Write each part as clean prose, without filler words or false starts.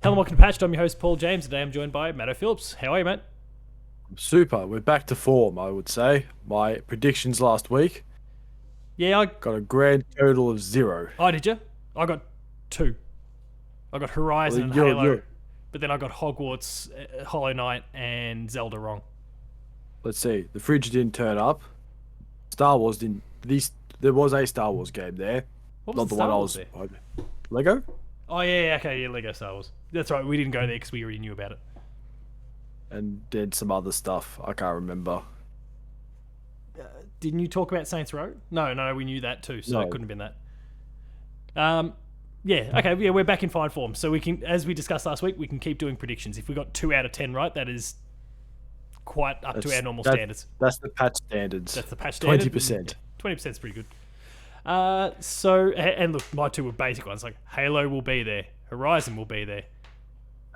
Hello and welcome to Patched. I'm your host, Paul James. Today I'm joined by Matto Phillips. How are you, mate? Super. We're back to form, I would say. My predictions last week Yeah, got a grand total of 0. Oh, did you? I got 2. I got Horizon and Halo, but then I got Hogwarts, Hollow Knight, and Zelda wrong. Let's see. The fridge didn't turn up. Star Wars didn't. There was a Star Wars game there. What was Not the the one Star I Wars was. there? Lego? Oh, yeah, okay, yeah, Lego Star Wars. That's right, we didn't go there because we already knew about it. And did some other stuff. I can't remember. Didn't you talk about Saints Row? No, we knew that too, so No. it couldn't have been that. Yeah, okay, yeah, we're back in fine form. So we can, as we discussed last week, we can keep doing predictions. If we got 2 out of 10 right, that is quite up to our normal standards. That's the patch standards. That's the patch standard. 20%. 20% is pretty good. And look, my 2 were basic ones. Like Halo will be there, Horizon will be there,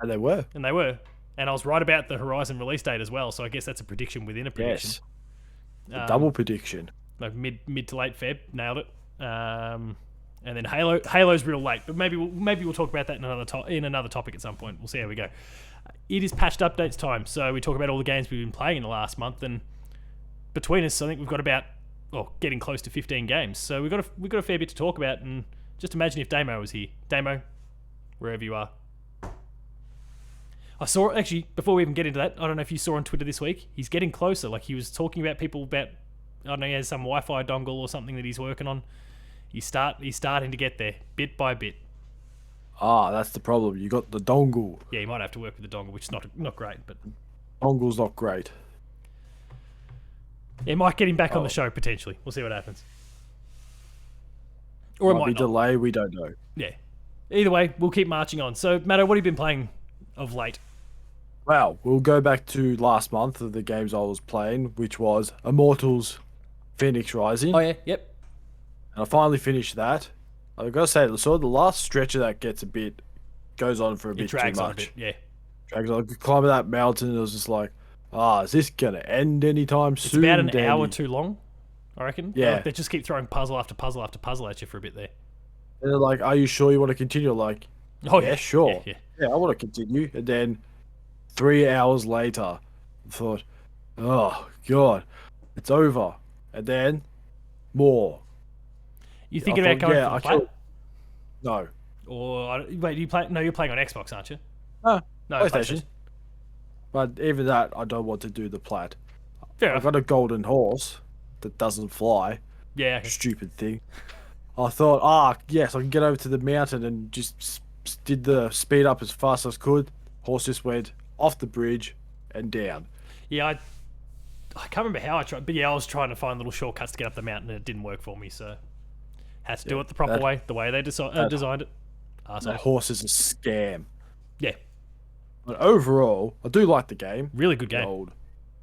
And they were. and they were. And I was right about the Horizon release date as well. So I guess that's a prediction within a prediction. Yes. A double prediction. Like mid to late Feb, nailed it. And then Halo's real late, but maybe we'll talk about that in another topic at some point. We'll see how we go. It is patched updates time, so we talk about all the games we've been playing in the last month, and between us, I think we've got about getting close to 15 games. So we've got a fair bit to talk about, and just imagine if Damo was here. Damo, wherever you are. I saw, actually, before we even get into that, I don't know if you saw on Twitter this week, he's getting closer. Like, he was talking about people about, I don't know, he has some Wi-Fi dongle or something that he's working on. He's starting to get there, bit by bit. Ah, that's the problem. You got the dongle. Yeah, he might have to work with the dongle, which is not great, but Dongle's not great. it might get him back on the show, potentially. We'll see what happens. Or it might be not. delay, we don't know. Yeah. Either way, we'll keep marching on. So, Matto, what have you been playing of late? Well, we'll go back to last month of the games I was playing, which was Immortals Fenyx Rising. Oh, yeah, yep. And I finally finished that. I've got to say, sort of the last stretch of that goes on for a bit too much. It drags on a bit, yeah. Drags on. Climbing that mountain, and it was just like, is this going to end anytime It's soon? about an hour too long, I reckon. Yeah. Like, they just keep throwing puzzle after puzzle after puzzle at you for a bit there. And they're like, are you sure you want to continue? Like, Oh, yeah, sure. Yeah. I want to continue. And then 3 hours later, I thought, oh, God, it's over. And then more. You thinking about going for the plat? No. Or, wait, you play? No, you're playing on Xbox, aren't you? No, No, PlayStation. But even that, I don't want to do the plat. Fair I've enough. got a golden horse that doesn't fly. Yeah, okay. Stupid thing. I thought, yes, I can get over to the mountain and just did the speed up as fast as I could. Horse just went off the bridge and down. Yeah, I can't remember how I tried, but yeah, I was trying to find little shortcuts to get up the mountain and it didn't work for me, so had to do it the proper way, the way they designed it. That horse is a scam. Yeah. But overall, I do like the game. Really good game.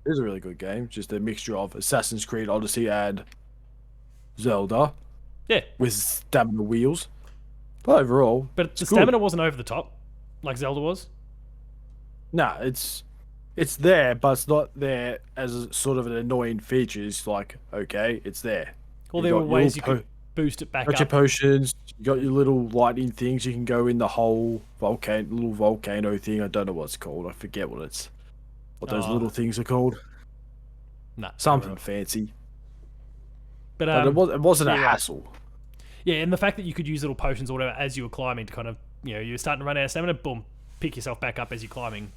It is a really good game. Just a mixture of Assassin's Creed Odyssey and Zelda. Yeah. With stamina wheels. But overall, but the stamina wasn't over the top, like Zelda was. Nah, it's there, but it's not there as a sort of an annoying feature. It's like, okay, it's there. Well, there were ways you could boost it back up. Got your potions, you got your little lightning things, you can go in the whole little volcano thing. I don't know what it's called. I forget what those little things are called. Nah, something fancy. But it wasn't a hassle. Yeah, and the fact that you could use little potions or whatever as you were climbing to kind of, you're starting to run out of stamina, boom, pick yourself back up as you're climbing.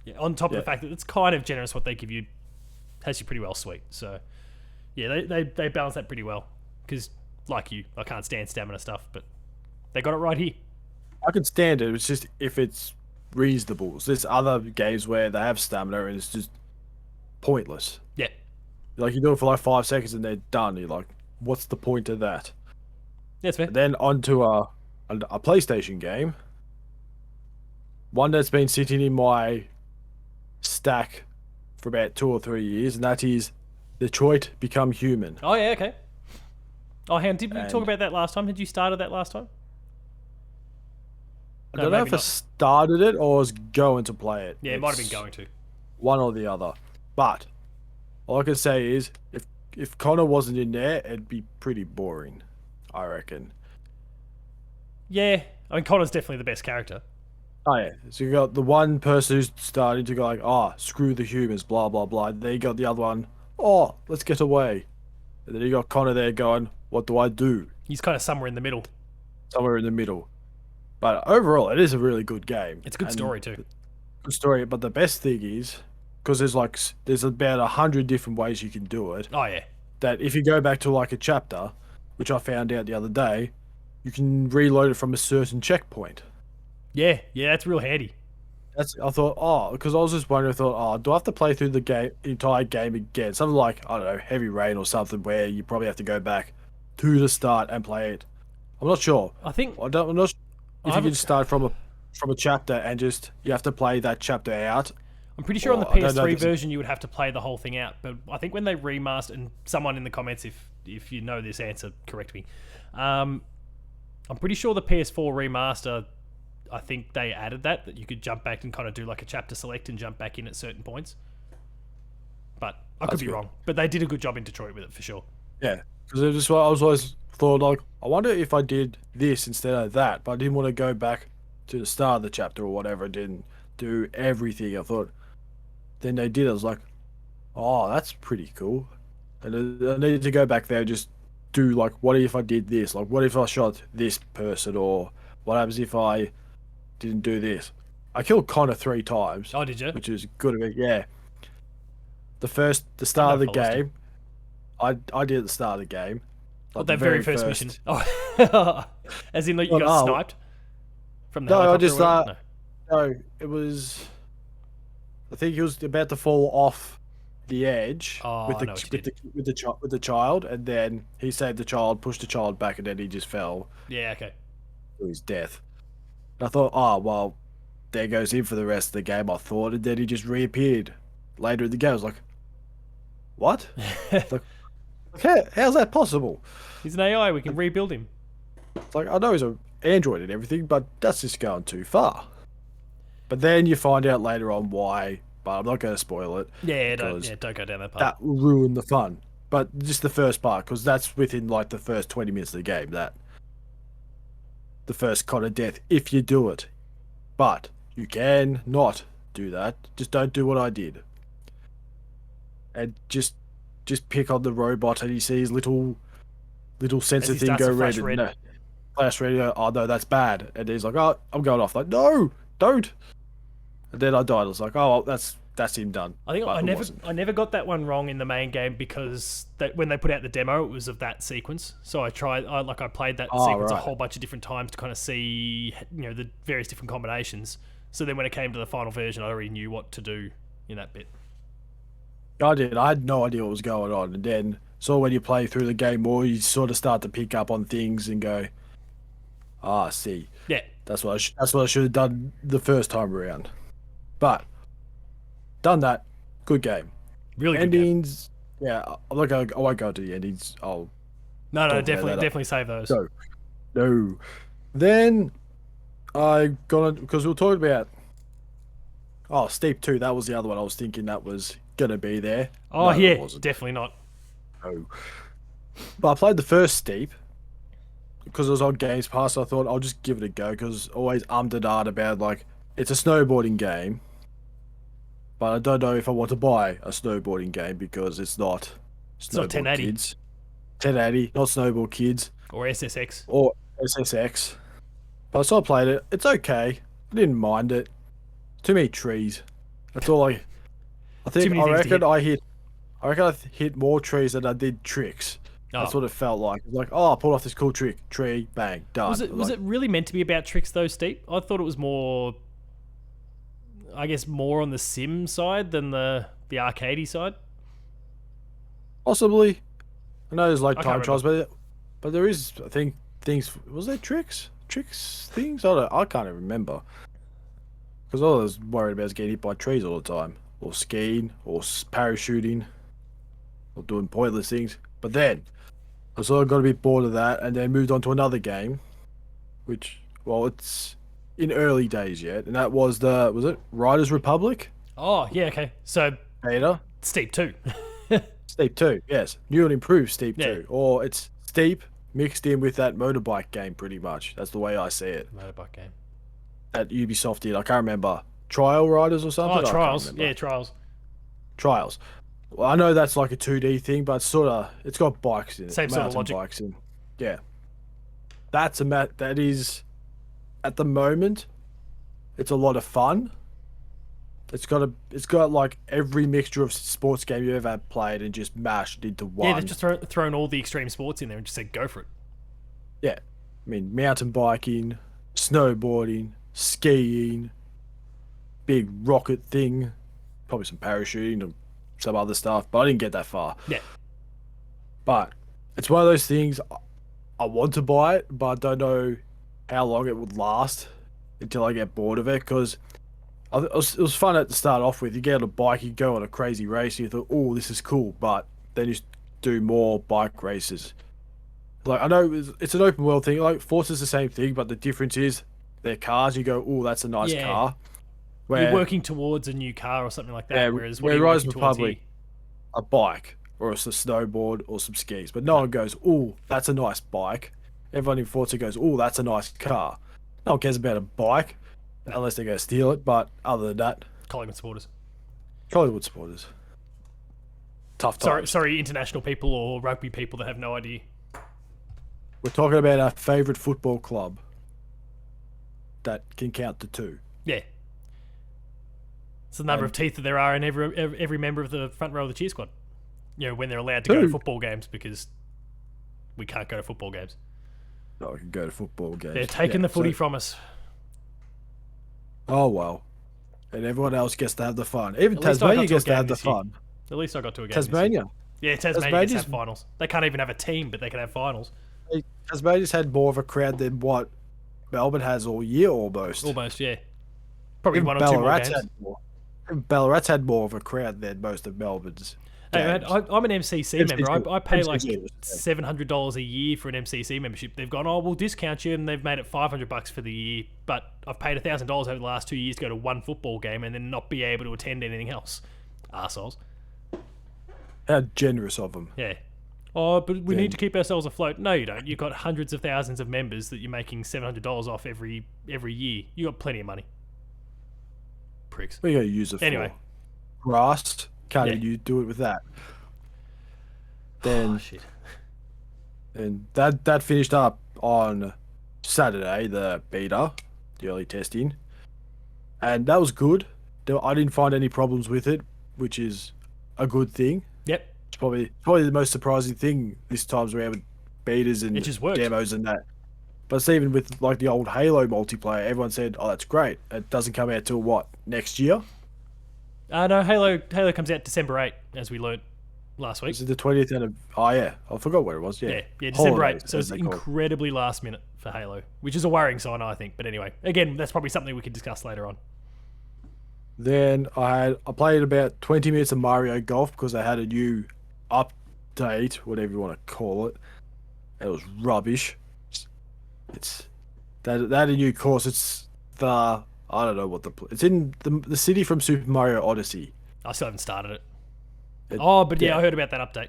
Yeah, on top of the fact that it's kind of generous what they give you, has you pretty well sweet. So, yeah, they balance that pretty well. Because, like you, I can't stand stamina stuff, but they got it right here. I can stand it. It's just if it's reasonable. There's other games where they have stamina and it's just pointless. Yeah. Like, you do it for like 5 seconds and they're done. You're like, what's the point of that? That's fair. And then onto a PlayStation game. One that's been sitting in my stack for about 2 or 3 years, and that is Detroit Become Human. Oh, yeah, okay. Oh, did we talk about that last time? Had you started that last time? I don't know if I started it or was going to play it. Yeah, it might have been going to. One or the other. But all I can say is, if Connor wasn't in there, it'd be pretty boring, I reckon. Yeah, I mean, Connor's definitely the best character. Oh yeah. So you got the one person who's starting to go like, oh, screw the humans, blah blah blah. Then you got the other one, oh, let's get away. And then you got Connor there going, what do I do? He's kind of somewhere in the middle. Somewhere in the middle. But overall, it is a really good game It's a good and story too. good story. But the best thing is, because there's about 100 different ways you can do it. Oh yeah. That if you go back to like a chapter, which I found out the other day, you can reload it from a certain checkpoint. Yeah, yeah, that's real handy. That's I thought, oh, because I was just wondering, I thought, oh, do I have to play through the entire game again? Something like, I don't know, Heavy Rain or something where you probably have to go back to the start and play it. I'm not sure. I think I'm not sure I if you can haven't. start from a chapter and just you have to play that chapter out. I'm pretty sure on the Or I don't know. PS3 version you would have to play the whole thing out, but I think when they remastered, and someone in the comments, if you know this answer, correct me. Um, I'm pretty sure the PS4 remaster, I think they added that you could jump back and kind of do like a chapter select and jump back in at certain points. But I could That's be good. wrong. But they did a good job in Detroit with it for sure. Yeah, because it just I was always thought like, I wonder if I did this instead of that, but I didn't want to go back to the start of the chapter or whatever. I didn't do everything. I thought then they did. I was like, oh, that's pretty cool. And I needed to go back there and just do like, what if I did this? Like, what if I shot this person? Or what happens if I didn't do this? I killed Connor 3 times, Oh, did you? which is good of it. Yeah, the I don't start of know the if I lost him. game, I did at the start of the game, Well, like the that very very first first. mission. Oh, as in like you Well, got no, sniped from the no, I helicopter or just whatever? No. no, it was. I think he was about to fall off the edge Oh, with I the know what you with did. the child, and then he saved the child, pushed the child back, and then he just fell Yeah, okay. to his death. And I thought, oh well, there goes him for the rest of the game. I thought, and then he just reappeared later in the game. I was like, what? It's like, how's that possible? He's an AI. We can rebuild him. It's like I know he's an android and everything, but that's just going too far. But then you find out later on why. But I'm not going to spoil it because Don't go down that path. that will ruin the fun. But just the first part, because that's within like the first 20 minutes of the game. That the first kind of death, if you do it. But you can not do that. Just don't do what I did, and just pick on the robot, and he sees little As sensor he thing starts go to flash red, and red. flash red. Oh no, that's bad. And he's like, oh, I'm going off. Like, no, don't. And then I died. I was like, oh, well, that's him done. I think But it wasn't. I never got that one wrong in the main game because when they put out the demo, it was of that sequence. So I played that Oh, sequence a right. whole bunch of different times to kind of see the various different combinations. So then when it came to the final version, I already knew what to do in that bit. I did. I had no idea what was going on. And then, so when you play through the game more, you sort of start to pick up on things and go, ah, see, Yeah, that's what I should have done the first time around. But done that. Good game. really good game. Endings. Yeah, I'm not going. I won't go to the endings. I'll No, talk about that. definitely save those. No, no. Then I got it because we were talking about. Oh, Steep 2. That was the other one. I was thinking that was gonna be there. Oh No, it yeah, wasn't. definitely not. No. But I played the first Steep because it was on Games Pass. So I thought I'll just give it a go because always ummed and ahed about like it's a snowboarding game, but I don't know if I want to buy a snowboarding game because it's not It's not snowboard 1080 kids, 1080, not snowboard kids or SSX. or SSX. But I still played it. It's okay. I didn't mind it. Too many trees. That's all I. I Too think many I things to reckon hit. I hit. I reckon I hit more trees than I did tricks. That's Oh, what it felt like. It was like, oh, I pulled off this cool trick. Tree, bang, done. was Like, it really meant to be about tricks though, Steep? I thought it was more, I guess, more on the sim side than the arcadey side. possibly? I know there's like I can't time trials, but there is. I think things. Was there tricks? Tricks things? I don't. I can't even remember. Because all I was worried about is getting hit by trees all the time, or skiing, or parachuting, or doing pointless things. But then I sort of got a bit bored of that, and then moved on to another game, which, well, it's in early days yet, and that was was it Riders Republic Oh yeah, okay. So beta? Steep too. Steep 2, yes. New and improved Steep Yeah. 2. Or it's Steep mixed in with that motorbike game, pretty much. That's the way I see it. Motorbike game. that Ubisoft did. I can't remember. Trial Riders or something. Oh, I can't Trials. remember. Yeah, Trials. Trials. Well, I know that's like a 2D thing, but it's got bikes in it. Same sort of Mountain logic. bikes in. Yeah. That is at the moment, it's a lot of fun. It's got like every mixture of sports game you ever played and just mashed into one. Yeah, they've just thrown all the extreme sports in there and just said go for it. Yeah. I mean, mountain biking, snowboarding, skiing, big rocket thing, probably some parachuting and some other stuff, but I didn't get that far. Yeah. But it's one of those things I want to buy it, but I don't know how long it would last until I get bored of it, because it was fun at the start off with. You get on a bike, you go on a crazy race, and you thought, oh, this is cool, but then you do more bike races. Like, I know it's an open world thing. Like, Forza's the same thing, but the difference is they're cars. You go, oh, that's a nice car. You're working towards a new car or something like that. Yeah, whereas where what Rise working of towards Republic, a bike or a snowboard or some skis, but no one goes, oh, that's a nice bike. Everyone in Forza goes, oh, that's a nice car. No one cares about a bike unless they're going to steal it. But other than that, Collingwood supporters. Collingwood supporters. Tough times. Sorry, international people or rugby people that have no idea. We're talking about our favourite football club that can count to 2. Yeah. It's the number of teeth that there are in every member of the front row of the cheer squad. You know, when they're allowed to go to football games, because we can't go to football games. No, I can go to football games. They're taking the footy from us. Oh, well. And everyone else gets to have the fun. Even At least I Tasmania got to a gets to game have the this year. fun. At least I got to a game. Tasmania. Yeah, Tasmania gets to Tasmania's- have finals. They can't even have a team, but they can have finals. Tasmania's had more of a crowd than what Melbourne has all year, almost. Almost, yeah. Probably Even one or two more Ballarat's games. had more. Even Ballarat's had more of a crowd than most of Melbourne's. Hey, man, games. I'm an MCC member. I pay like MCC, $700 a year for an MCC membership. They've gone, oh, we'll discount you, and they've made it $500 for the year. But I've paid $1,000 over the last 2 years to go to one football game and then not be able to attend anything else. Arseholes. How generous of them. Yeah. Oh, but we need to keep ourselves afloat. No, you don't. You've got hundreds of thousands of members that you're making $700 off every year. You got plenty of money. Pricks. What are you going to use it Anyway. for? Grass? Can't Yeah. you do it with that? Then, Oh, shit. and that finished up on Saturday, the beta, the early testing. And that was good. I didn't find any problems with it, which is a good thing. Yep. It's probably the most surprising thing this time's around with betas and It just works. demos and that. But it's even with like the old Halo multiplayer, everyone said, "Oh, that's great." It doesn't come out till what, next year? No, Halo comes out December 8, as we learned last week. Is it the 20th and oh yeah, I forgot where it was. Yeah, Yeah, December 8. Holidays, So as it's they call it. incredibly last minute for Halo, which is a worrying sign, I think. But anyway, again, that's probably something we could discuss later on. Then I played about 20 minutes of Mario Golf because they had a new update, whatever you want to call it. It was rubbish. It's they had a new course. It's the I don't know what it's in the city from Super Mario Odyssey. I still haven't started it. It- But yeah. I heard about that update.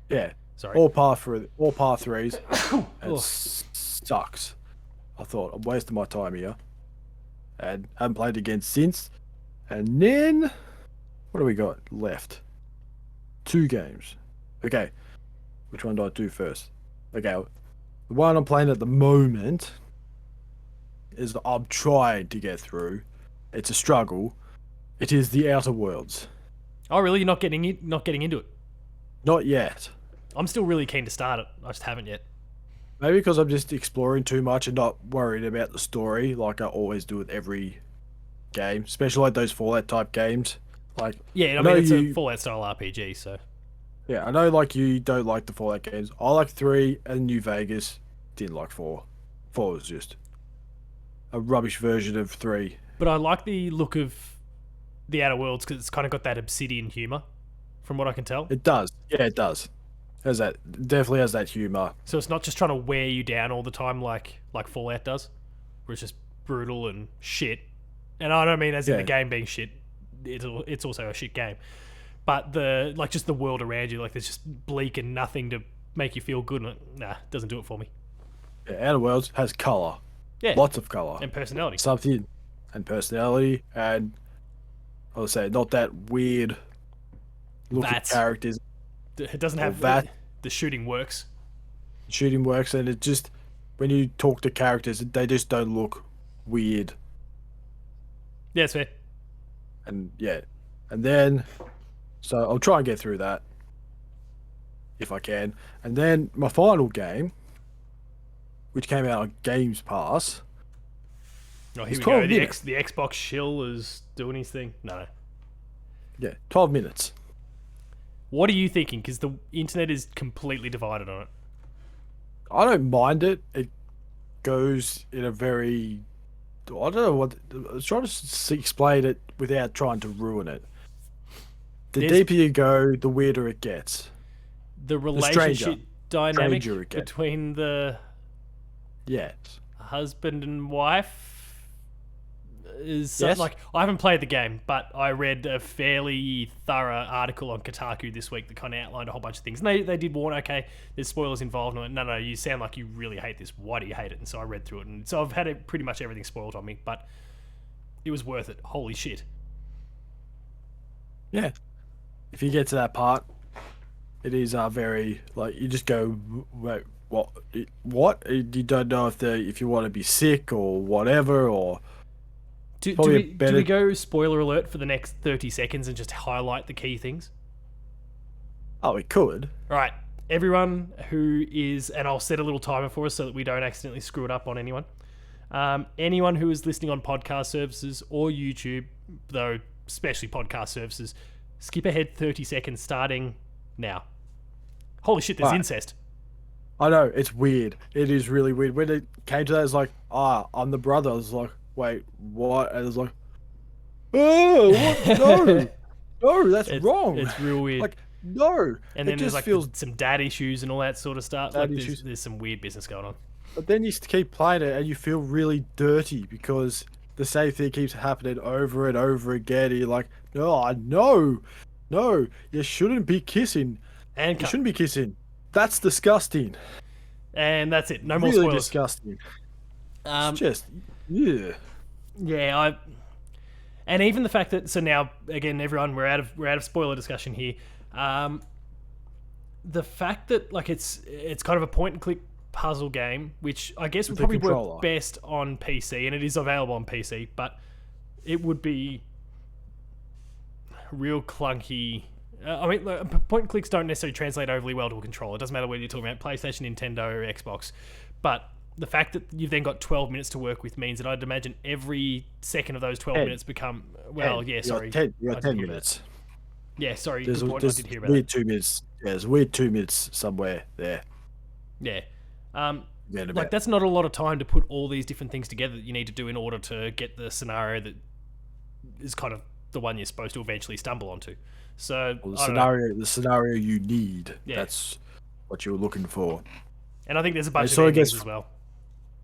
Yeah, Sorry. all par threes. Oh. It sucks. I thought I'm wasting my time here, and haven't played again since. And then, what do we got left? 2 games. Okay, which one do I do first? Okay, the one I'm playing at the moment is I'm trying to get through. It's a struggle. It is the Outer Worlds. Oh, really? You're not getting into it? Not yet. I'm still really keen to start it. I just haven't yet. Maybe because I'm just exploring too much and not worried about the story like I always do with every game, especially like those Fallout type games. Like, Yeah, I know mean, it's a you- Fallout style RPG, so. yeah, I know like you don't like the Fallout games. I like 3 and New Vegas. Didn't like 4. 4 was just a rubbish version of 3. But I like the look of the Outer Worlds because it's kind of got that Obsidian humor, from what I can tell. It does. Yeah, it does. Has that definitely has that humor. So it's not just trying to wear you down all the time like Fallout does, where it's just brutal and shit. And I don't mean as in the Yeah. game being shit. It's also a shit game. But just the world around you, like there's just bleak and nothing to make you feel good. And nah, it doesn't do it for me. Yeah, Outer Worlds has color. Yeah. Lots of color. And personality. Something, and personality, and I would say not that weird looking Vats. characters. It doesn't have that the shooting works. shooting works, and it just when you talk to characters, they just don't look weird. Yeah, it's fair. And yeah, and then so I'll try and get through that if I can, and then my final game, which came out on Games Pass. Oh, here It's we 12 go. minutes. The Xbox shill is doing his thing. No. Yeah, 12 minutes. What are you thinking? Because the internet is completely divided on it. I don't mind it. It goes in a very, I don't know what, I was trying to explain it without trying to ruin it. The deeper you go, the weirder it gets. The relationship dynamic Stranger it gets. between the Yes. husband and wife is Yes. like, I haven't played the game, but I read a fairly thorough article on Kotaku this week that kind of outlined a whole bunch of things. And they did warn, okay, there's spoilers involved. And I went, no, you sound like you really hate this. Why do you hate it? And so I read through it, and so I've had pretty much everything spoiled on me, but it was worth it. Holy shit. Yeah. If you get to that part, it is very like you just go, wait, what? What? You don't know if you want to be sick or whatever, or Do probably we go spoiler alert for the next 30 seconds and just highlight the key things? oh, we could. All right, everyone who is, and I'll set a little timer for us so that we don't accidentally screw it up on anyone. Anyone who is listening on podcast services or YouTube, though especially podcast services, skip ahead 30 seconds starting now. Holy shit, there's Right. incest. I know, it's weird. It is really weird. When it came to that, it's like, I'm the brother. I was like, wait, what? And it was like, oh, what? No, no, that's wrong. It's real weird. Like, no. And then it there's just like feels. some dad issues and all that sort of stuff. Dad Like issues. there's some weird business going on. But then you keep playing it and you feel really dirty because the same thing keeps happening over and over again. And you're like, no, you shouldn't be kissing. And You shouldn't be kissing. That's disgusting. And that's it. No more Really spoilers. disgusting. Um, It's just, yeah. Yeah, and even the fact that, so now again, everyone, we're out of spoiler discussion here. The fact that like it's kind of a point and click puzzle game, which I guess would With the probably controller. work best on PC, and it is available on PC, but it would be real clunky. I mean, point and clicks don't necessarily translate overly well to a controller. It doesn't matter whether you're talking about PlayStation, Nintendo, or Xbox, but the fact that you've then got 12 minutes to work with means that I'd imagine every second of those 12 10. minutes become, well, 10. yeah, You sorry. got 10, you I got didn't 10 hear minutes. that. Yeah, sorry, There's, good point. I there's did hear about weird that. 2 minutes. Yeah, there's weird 2 minutes somewhere there. Yeah. Yeah, in a Like, bit. that's not a lot of time to put all these different things together that you need to do in order to get the scenario that is kind of the one you're supposed to eventually stumble onto. So, Well, I don't know. the scenario you need. Yeah. That's what you're looking for. And I think there's a bunch of sort of endings gets- as well.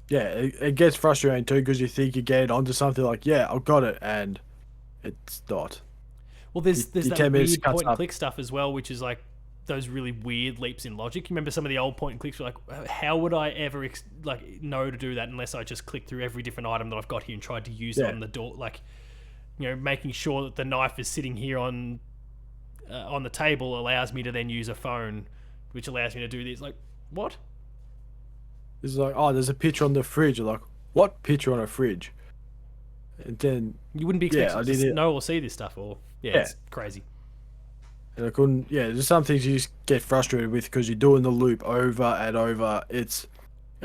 Yeah, it gets frustrating too because you think you're getting onto something like, yeah, I've got it, and it's not. Well, there's the that 10 minutes weird cuts point and up. click stuff as well, which is like those really weird leaps in logic. You remember some of the old point and clicks were like, how would I ever know to do that unless I just click through every different item that I've got here and tried to use it Yeah. on the door, like, you know, making sure that the knife is sitting here on the table allows me to then use a phone, which allows me to do this. Like, what? It's like, there's a picture on the fridge. You're like, what picture on a fridge? And then, You wouldn't be Yeah, expected I to did it. know or see this stuff, or Yeah. it's crazy. and I couldn't. Yeah, there's some things you just get frustrated with because you're doing the loop over and over. It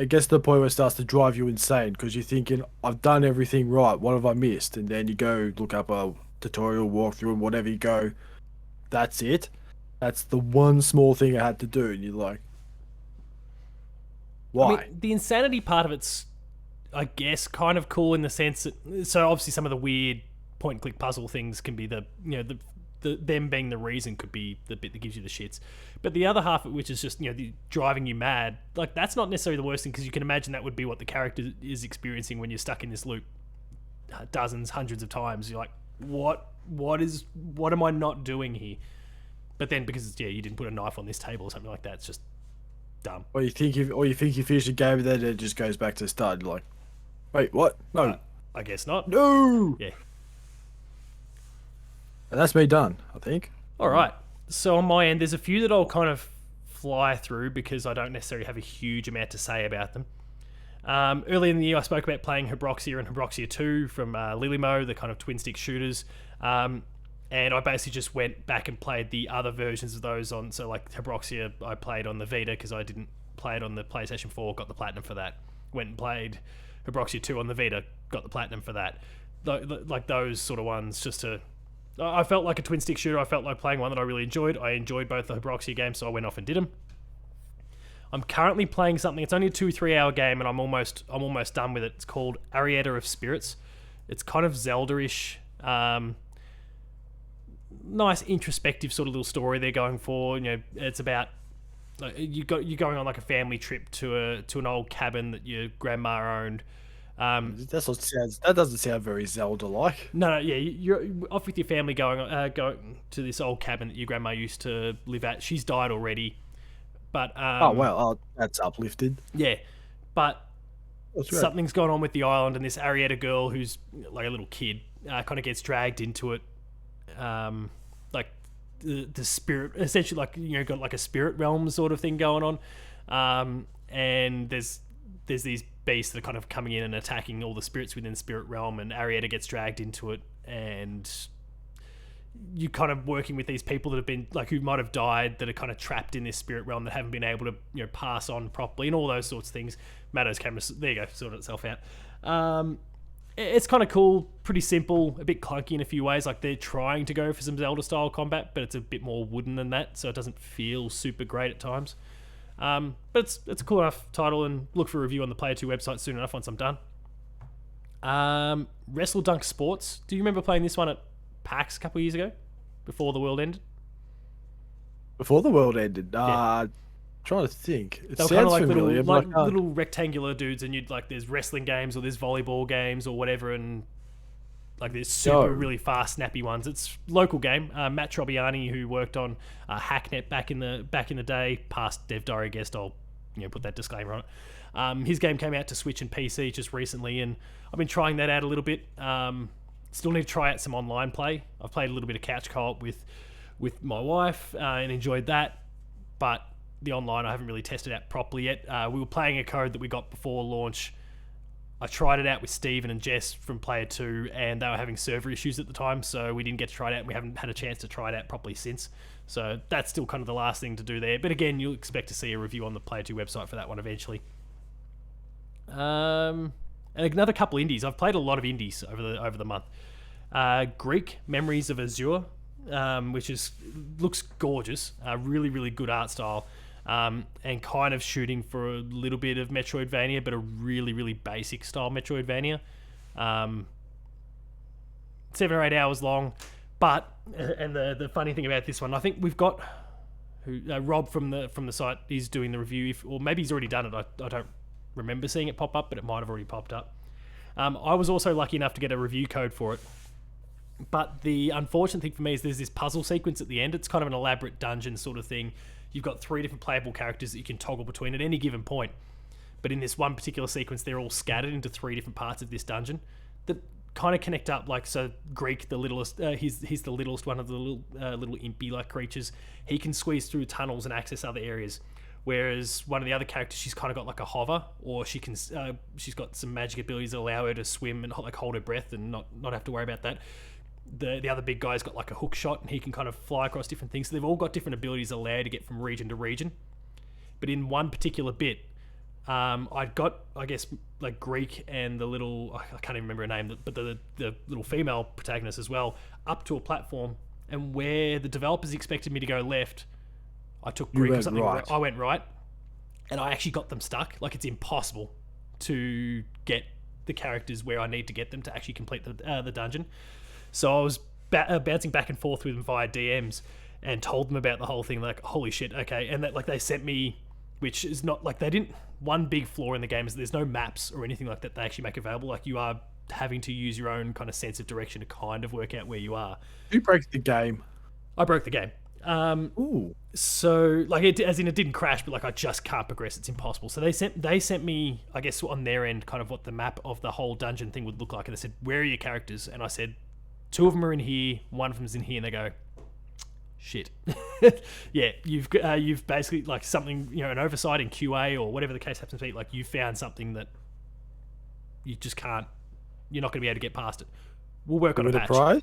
gets to the point where it starts to drive you insane because you're thinking, I've done everything right. What have I missed? And then you go look up a tutorial, walkthrough, and whatever you go, that's it. That's the one small thing I had to do. And you're like, why? I mean, the insanity part of it's, I guess, kind of cool in the sense that, so obviously some of the weird point and click puzzle things can be them being the reason could be the bit that gives you the shits. But the other half of it, which is just, the driving you mad, like that's not necessarily the worst thing because you can imagine that would be what the character is experiencing when you're stuck in this loop dozens, hundreds of times. You're like, what am I not doing here? But then because you didn't put a knife on this table or something like that, it's just dumb. Or you think you finish the game and then it just goes back to the start. You're like, Wait, what? No. I guess not. No! Yeah. And that's me done, I think. All right. So on my end, there's a few that I'll kind of fly through because I don't necessarily have a huge amount to say about them. Early in the year, I spoke about playing Hebroxia and Hebroxia 2 from Lilimo, the kind of twin stick shooters. And I basically just went back and played the other versions of those on. So, like Hebroxia, I played on the Vita because I didn't play it on the PlayStation 4, got the platinum for that. Went and played Hebroxia 2 on the Vita, got the platinum for that. Like those sort of ones, just to. I felt like a twin stick shooter. I felt like playing one that I really enjoyed. I enjoyed both the Hebroxia games, so I went off and did them. I'm currently playing something. It's only a 2-3 hour game, and I'm almost done with it. It's called Areata of Spirits. It's kind of Zelda-ish. Nice introspective sort of little story they're going for. You know, it's about you're going on like a family trip to an old cabin that your grandma owned. That doesn't sound very Zelda-like. No, yeah, you're off with your family going to this old cabin that your grandma used to live at. She's died already, but that's uplifted. yeah, but That's right. something's going on with the island, and this Arietta girl, who's like a little kid, kind of gets dragged into it. Like the spirit, essentially, like got like a spirit realm sort of thing going on, and there's these beasts that are kind of coming in and attacking all the spirits within the spirit realm, and Arietta gets dragged into it, and you kind of working with these people that have been like who might have died, that are kind of trapped in this spirit realm, that haven't been able to pass on properly, and all those sorts of things. Matto's camera, there you go, sorted itself out. It's kind of cool, pretty simple, a bit clunky in a few ways. Like they're trying to go for some Zelda style combat, but it's a bit more wooden than that, so it doesn't feel super great at times. But it's a cool enough title, and look for a review on the Player 2 website soon enough once I'm done. Wrestle Dunk Sports. Do you remember playing this one at PAX a couple of years ago, before the world ended? Before the world ended, Yeah. trying to think. It They were sounds kind of like familiar, little, but like little rectangular dudes, and you'd like there's wrestling games or there's volleyball games or whatever, and like there's super really fast, snappy ones. It's local game. Matt Trobiani, who worked on Hacknet back in the day, past Dev Diary guest. I'll put that disclaimer on it. His game came out to Switch and PC just recently, and I've been trying that out a little bit. Still need to try out some online play. I've played a little bit of couch co-op with my wife and enjoyed that, but the online I haven't really tested out properly yet. We were playing a code that we got before launch. I tried it out with Steven and Jess from Player 2, and they were having server issues at the time, so we didn't get to try it out, and we haven't had a chance to try it out properly since. So that's still kind of the last thing to do there. But again, you'll expect to see a review on the Player 2 website for that one eventually. And another couple indies. I've played a lot of indies over the month. Greek, Memories of Azure, which looks gorgeous. Really, really good art style. And kind of shooting for a little bit of Metroidvania, but a really, really basic style Metroidvania. 7 or 8 hours long. But, and the funny thing about this one, I think we've got Rob from the site, he's doing the review, or maybe he's already done it. I don't remember seeing it pop up, but it might have already popped up. I was also lucky enough to get a review code for it. But the unfortunate thing for me is there's this puzzle sequence at the end. It's kind of an elaborate dungeon sort of thing. You've got 3 different playable characters that you can toggle between at any given point. But in this one particular sequence, they're all scattered into 3 different parts of this dungeon that kind of connect up. Like, so Greek, the littlest, he's the littlest one of the little impy-like creatures. He can squeeze through tunnels and access other areas. Whereas one of the other characters, she's kind of got like a hover, or she's got some magic abilities that allow her to swim and like hold her breath and not have to worry about that. The other big guy's got like a hook shot, and he can kind of fly across different things. So they've all got different abilities that allow you to get from region to region. But in one particular bit, I'd got, I guess, like Greek and the little, I can't even remember her name, but the little female protagonist as well, up to a platform, and where the developers expected me to go left, I took Greek or something. Right. I went right, and I actually got them stuck. Like, it's impossible to get the characters where I need to get them to actually complete the dungeon. So I was bouncing back and forth with them via DMs and told them about the whole thing. Like, holy shit, okay. And that, like, they sent me, which is not like they didn't. One big flaw in the game is there's no maps or anything like that they actually make available. Like, you are having to use your own kind of sense of direction to kind of work out where you are. You broke the game. I broke the game. Ooh. So like as in it didn't crash, but like I just can't progress. It's impossible. So they sent me, I guess on their end, kind of what the map of the whole dungeon thing would look like, and they said, "Where are your characters?" And I said, "2 of them are in here, 1 of them's in here," and they go, "Shit, yeah, you've basically like something, an oversight in QA or whatever the case happens to be. Like you found something that you just can't. You're not going to be able to get past it. We'll work on a With a patch." prize?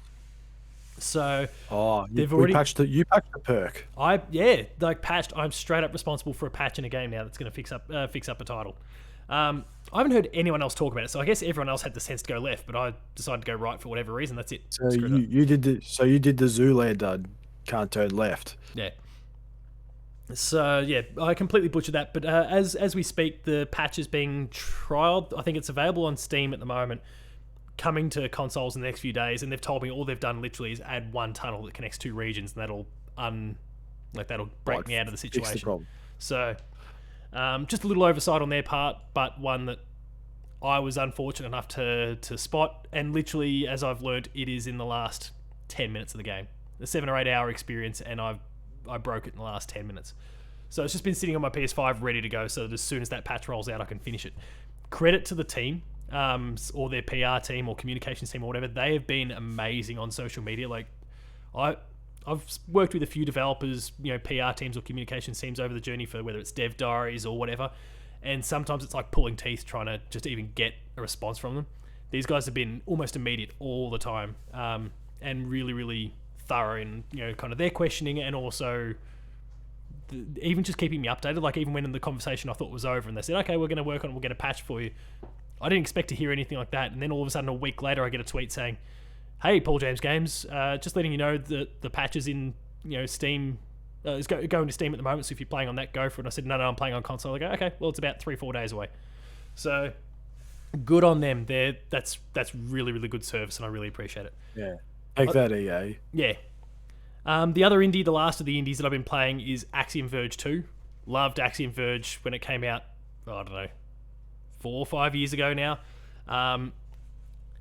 So They've already you patched the perk. patched. I'm straight up responsible for a patch in a game now that's going to fix up a title. I haven't heard anyone else talk about it, so I guess everyone else had the sense to go left, but I decided to go right for whatever reason. That's it. So you did the Zoolander can't turn left. Yeah. So yeah, I completely butchered that. But as we speak, the patch is being trialed. I think it's available on Steam at the moment, coming to consoles in the next few days. And they've told me all they've done literally is add 1 tunnel that connects 2 regions, and that'll break me out of the situation. Fix the problem. So just a little oversight on their part, but one that I was unfortunate enough to spot. And literally, as I've learned, it is in the last 10 minutes of the game. A 7 or 8 hour experience, and I broke it in the last 10 minutes. So it's just been sitting on my PS5 ready to go, so that as soon as that patch rolls out, I can finish it. Credit to the team, or their PR team or communications team or whatever. They have been amazing on social media. Like I've worked with a few developers, PR teams or communications teams over the journey for whether it's dev diaries or whatever, and sometimes it's like pulling teeth trying to just even get a response from them. These guys have been almost immediate all the time, and really, really thorough in kind of their questioning, and also even just keeping me updated. Like even when in the conversation I thought was over and they said, "Okay, we're going to work on it, we'll get a patch for you," I didn't expect to hear anything like that, and then all of a sudden a week later I get a tweet saying, "Hey, Paul James Games, just letting you know that the patch is in Steam, is going to Steam at the moment, so if you're playing on that, go for it." And I said, no, I'm playing on console." I go, "Okay, well it's about 3-4 days away." So good on them. That's really, really good service, and I really appreciate it. Yeah. Take that, EA. Yeah. The other indie, the last of the indies that I've been playing, is Axiom Verge 2. Loved Axiom Verge when it came out, I don't know, 4 or 5 years ago now.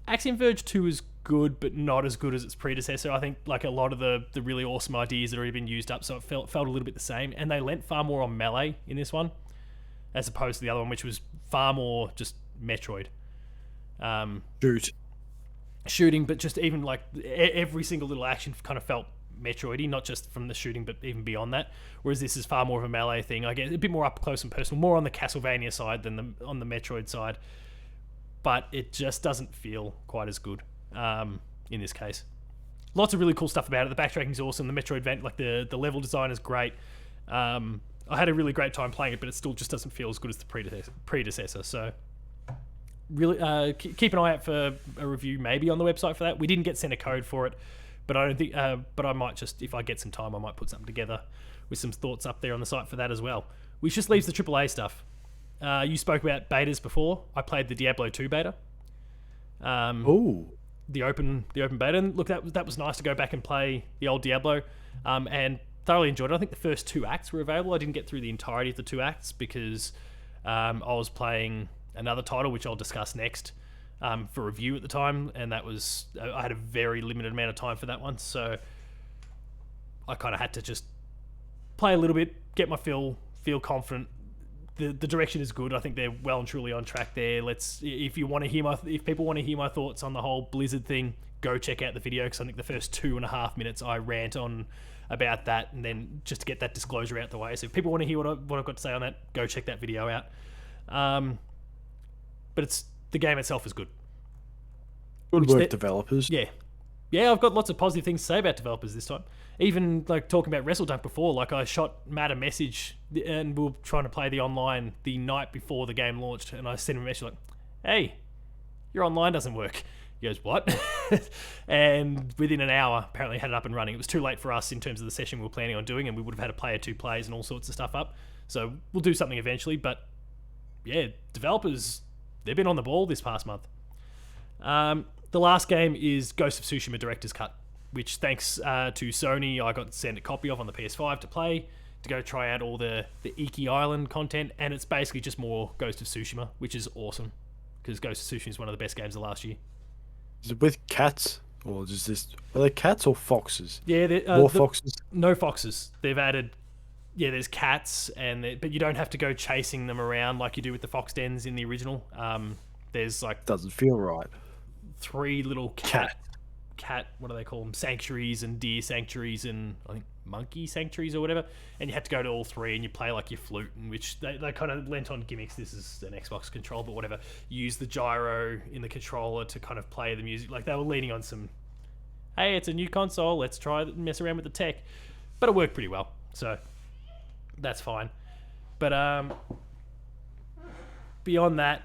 Axiom Verge 2 is good, but not as good as its predecessor. I think like a lot of the really awesome ideas that already been used up, so it felt a little bit the same. And they lent far more on melee in this one, as opposed to the other one, which was far more just Metroid. Shooting, but just even like every single little action kind of felt Metroidy, not just from the shooting, but even beyond that. Whereas this is far more of a melee thing. I get a bit more up close and personal, more on the Castlevania side than on the Metroid side. But it just doesn't feel quite as good in this case. Lots of really cool stuff about it. The backtracking is awesome. The Metroid like the level design is great. I had a really great time playing it, but it still just doesn't feel as good as the predecessor. So really keep an eye out for a review maybe on the website for that. We didn't get sent a code for it, but I don't think but I might just, if I get some time, I might put something together with some thoughts up there on the site for that as well. Which just leaves the AAA stuff. You spoke about betas before. I played the Diablo 2 beta. The open beta, and look, that was nice to go back and play the old Diablo, and thoroughly enjoyed it. I think the first 2 acts were available. I didn't get through the entirety of the 2 acts because I was playing another title, which I'll discuss next, for review at the time, and that was, I had a very limited amount of time for that one, so I kind of had to just play a little bit, get my feel confident. The direction is good. I think they're well and truly on track there. If people want to hear my thoughts on the whole Blizzard thing, go check out the video, because I think the first 2.5 minutes I rant on about that, and then just to get that disclosure out the way. So if people want to hear what I've got to say on that, go check that video out. But the game itself is good. Good work, developers. Yeah, I've got lots of positive things to say about developers this time. Even like talking about WrestleDunk before, like I shot Matt a message, and we were trying to play the online the night before the game launched, and I sent him a message like, "Hey, your online doesn't work." He goes, "What?" And within an hour, apparently had it up and running. It was too late for us in terms of the session we were planning on doing, and we would have had a player 2 plays and all sorts of stuff up. So we'll do something eventually, but yeah, developers, they've been on the ball this past month. The last game is Ghost of Tsushima Director's Cut, which thanks to Sony, I got sent a copy of on the PS5 to play, to go try out all the Iki Island content, and it's basically just more Ghost of Tsushima, which is awesome, because Ghost of Tsushima is one of the best games of last year. Is it with cats Or just this? Are they cats or foxes? Yeah, More foxes. no foxes. They've added, there's cats, but you don't have to go chasing them around like you do with the fox dens in the original. There's like Doesn't feel right. 3 little cat, what do they call them? Sanctuaries and deer sanctuaries and I think monkey sanctuaries or whatever. And you have to go to all 3 and you play like your flute, in which they kind of lent on gimmicks. This is an Xbox control, but whatever. You use the gyro in the controller to kind of play the music. Like they were leaning on some, hey, it's a new console, let's try and mess around with the tech. But it worked pretty well, so that's fine. But beyond that,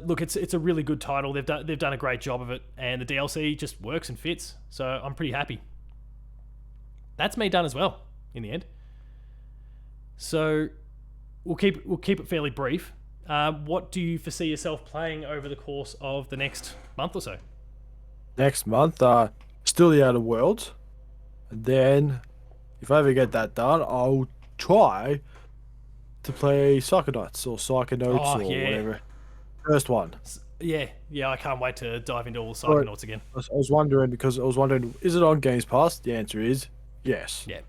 look, it's a really good title. They've done a great job of it, and the DLC just works and fits. So I'm pretty happy. That's me done as well in the end. So we'll keep it fairly brief. What do you foresee yourself playing over the course of the next month or so? Next month, still the Outer Worlds. And then, if I ever get that done, I'll try to play Psychonauts or Psychonauts or whatever. First one. Yeah, I can't wait to dive into all the Psychonauts again. I was wondering, is it on Games Pass? The answer is yes. Yeah.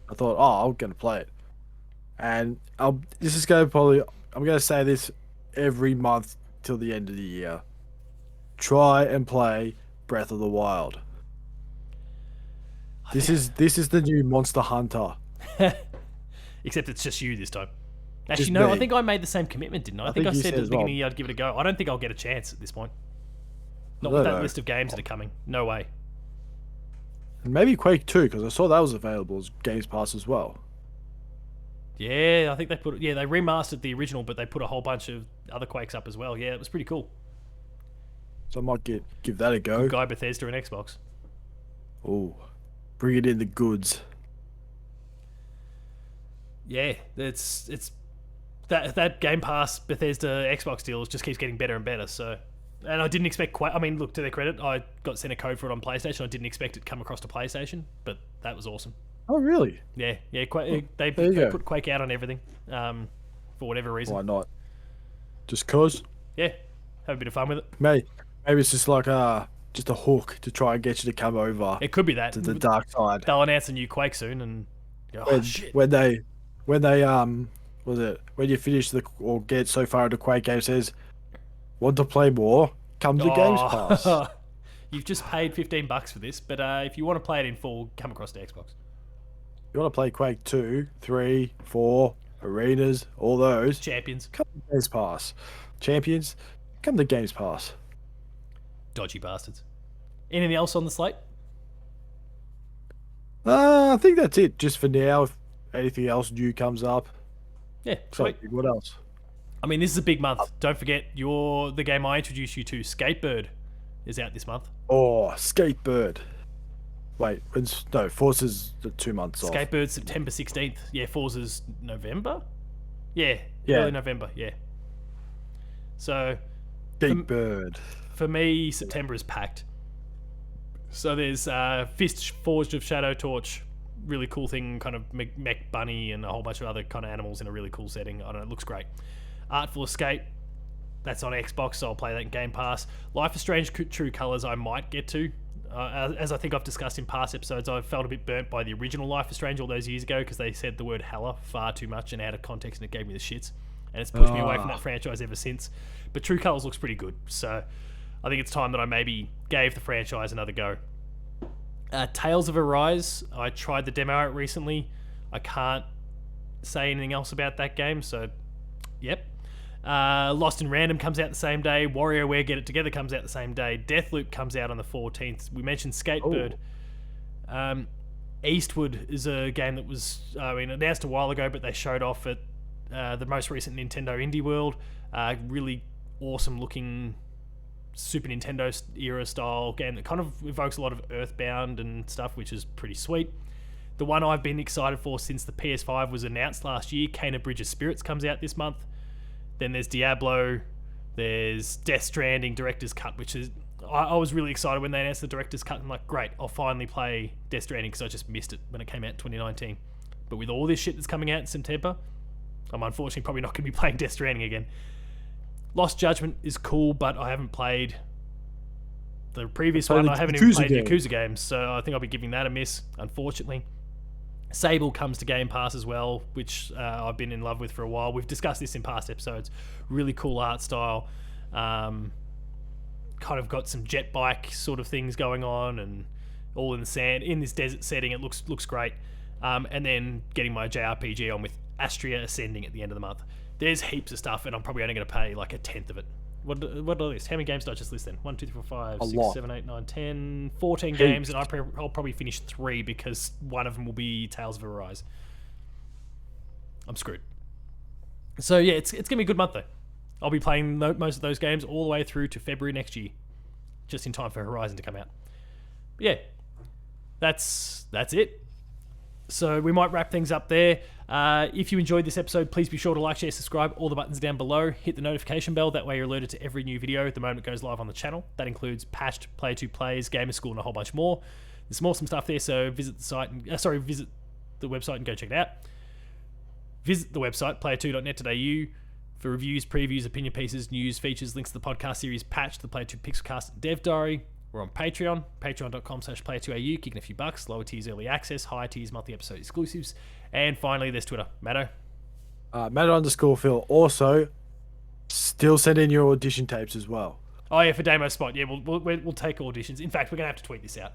I thought, I'm going to play it. And this is going to I'm going to say this every month till the end of the year. Try and play Breath of the Wild. This is the new Monster Hunter. Except it's just you this time. Actually, no, I think I made the same commitment, didn't I? I think I said at the beginning of the year I'd give it a go. I don't think I'll get a chance at this point. Not with that list of games that are coming. No way. And maybe Quake 2, because I saw that was available as Games Pass as well. Yeah, I think they they remastered the original, but they put a whole bunch of other Quakes up as well. Yeah, it was pretty cool. So I might give that a go. Good guy Bethesda and Xbox. Oh, bring it in the goods. Yeah, it's that Game Pass Bethesda Xbox deal just keeps getting better and better. So, and I didn't expect quite. I mean, look, to their credit, I got sent a code for it on PlayStation. I didn't expect it to come across to PlayStation, but that was awesome. Oh, really? Yeah. They put Quake out on everything, for whatever reason. Why not? Just cause? Yeah, have a bit of fun with it. Maybe it's just like just a hook to try and get you to come over. It could be that to the dark side. They'll announce a new Quake soon, and shit. When they when you finish or get so far into Quake game, it says, want to play more? Come to Games Pass. You've just paid $15 for this, but if you want to play it in full, come across to Xbox. You want to play Quake 2, 3, 4, Arenas, all those. Champions. Come to Games Pass. Champions, come to Games Pass. Dodgy bastards. Anything else on the slate? I think that's it, just for now. If anything else new comes up. Yeah, sweet. So, what else? I mean, this is a big month. Don't forget, the game I introduced you to, Skatebird, is out this month. Oh, Skatebird. Wait, Forza's 2 months off. Skatebird, September 16th. Yeah, Forza's November? Yeah, early November, yeah. So, Skatebird. For me, September is packed. So there's Fist Forged of Shadow Torch, really cool thing, kind of mech bunny and a whole bunch of other kind of animals in a really cool setting. I don't know, it looks great. Artful Escape, that's on Xbox, so I'll play that in Game Pass. Life is Strange True Colors I might get to. As I think I've discussed in past episodes, I felt a bit burnt by the original Life is Strange all those years ago because they said the word hella far too much and out of context, and it gave me the shits. And it's pushed me away from that franchise ever since. But True Colors looks pretty good, so I think it's time that I maybe gave the franchise another go. Tales of Arise, I tried the demo out recently. I can't say anything else about that game, so yep. Lost in Random comes out the same day. WarioWare Get It Together comes out the same day. Deathloop comes out on the 14th. We mentioned Skatebird. Eastward is a game that was announced a while ago, but they showed off at the most recent Nintendo Indie World. Really awesome looking Super Nintendo era style game that kind of evokes a lot of Earthbound and stuff, which is pretty sweet. The one I've been excited for since the PS5 was announced last year, Kena Bridge of Spirits, comes out this month. Then there's Diablo, there's Death Stranding Director's Cut, which is... I was really excited when they announced the Director's Cut. I'm like, great, I'll finally play Death Stranding because I just missed it when it came out in 2019. But with all this shit that's coming out in September, I'm unfortunately probably not going to be playing Death Stranding again. Lost Judgment is cool, but I haven't played the previous Play one. the I haven't even Yakuza played game. Yakuza games, so I think I'll be giving that a miss, unfortunately. Sable comes to Game Pass as well, which I've been in love with for a while. We've discussed this in past episodes. Really cool art style. Kind of got some jet bike sort of things going on, and all in the sand in this desert setting. It looks great. And then getting my JRPG on with Astria Ascending at the end of the month. There's heaps of stuff, and I'm probably only going to pay like a tenth of it. What are these? How many games did I just list then? 1, 2, 3, 4, 5, A 6, lot. 7, 8, 9, 10, 14 games, and I'll probably finish 3 because one of them will be Tales of Arise. I'm screwed. So yeah, it's gonna be a good month though. I'll be playing most of those games all the way through to February next year, just in time for Horizon to come out. But yeah, that's it. So we might wrap things up there. If you enjoyed this episode, please be sure to like, share, subscribe. All the buttons down below. Hit the notification bell. That way you're alerted to every new video the moment it goes live on the channel. That includes patched, Player 2 plays, Gamer School, and a whole bunch more. There's some awesome stuff there, so visit the site and visit the website and go check it out. Visit the website, player2.net.au, for reviews, previews, opinion pieces, news, features, links to the podcast series Patch, the Player 2 Pixelcast, and Dev Diary. We're on Patreon, patreon.com/player2au, kicking a few bucks, lower tiers early access, higher tiers multi episode exclusives, and finally there's Twitter. Matto. Matto_Phil. Also, still send in your audition tapes as well. Oh yeah, for Damo's spot. Yeah, we'll take auditions. In fact, we're gonna have to tweet this out.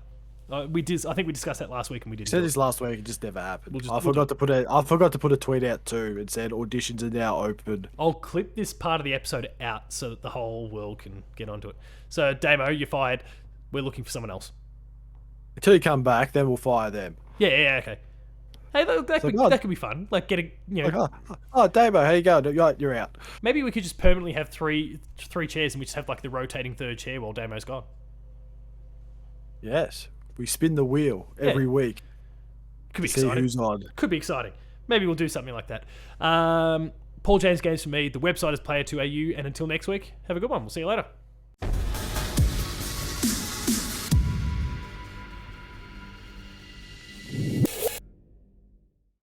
I think we discussed that last week and we didn't. Said this last week, it just never happened. I forgot to put a tweet out too and said auditions are now open. I'll clip this part of the episode out so that the whole world can get onto it. So Damo, you're fired. We're looking for someone else. Until you come back, then we'll fire them. Yeah, okay. Hey, that could be fun. Like getting, Damo, how you going? You're out. Maybe we could just permanently have three chairs and we just have like the rotating third chair while Damo's gone. Yes, we spin the wheel every week. Could be to exciting. See who's on. Could be exciting. Maybe we'll do something like that. Paul James Games for me. The website is Player2au, and until next week, have a good one. We'll see you later.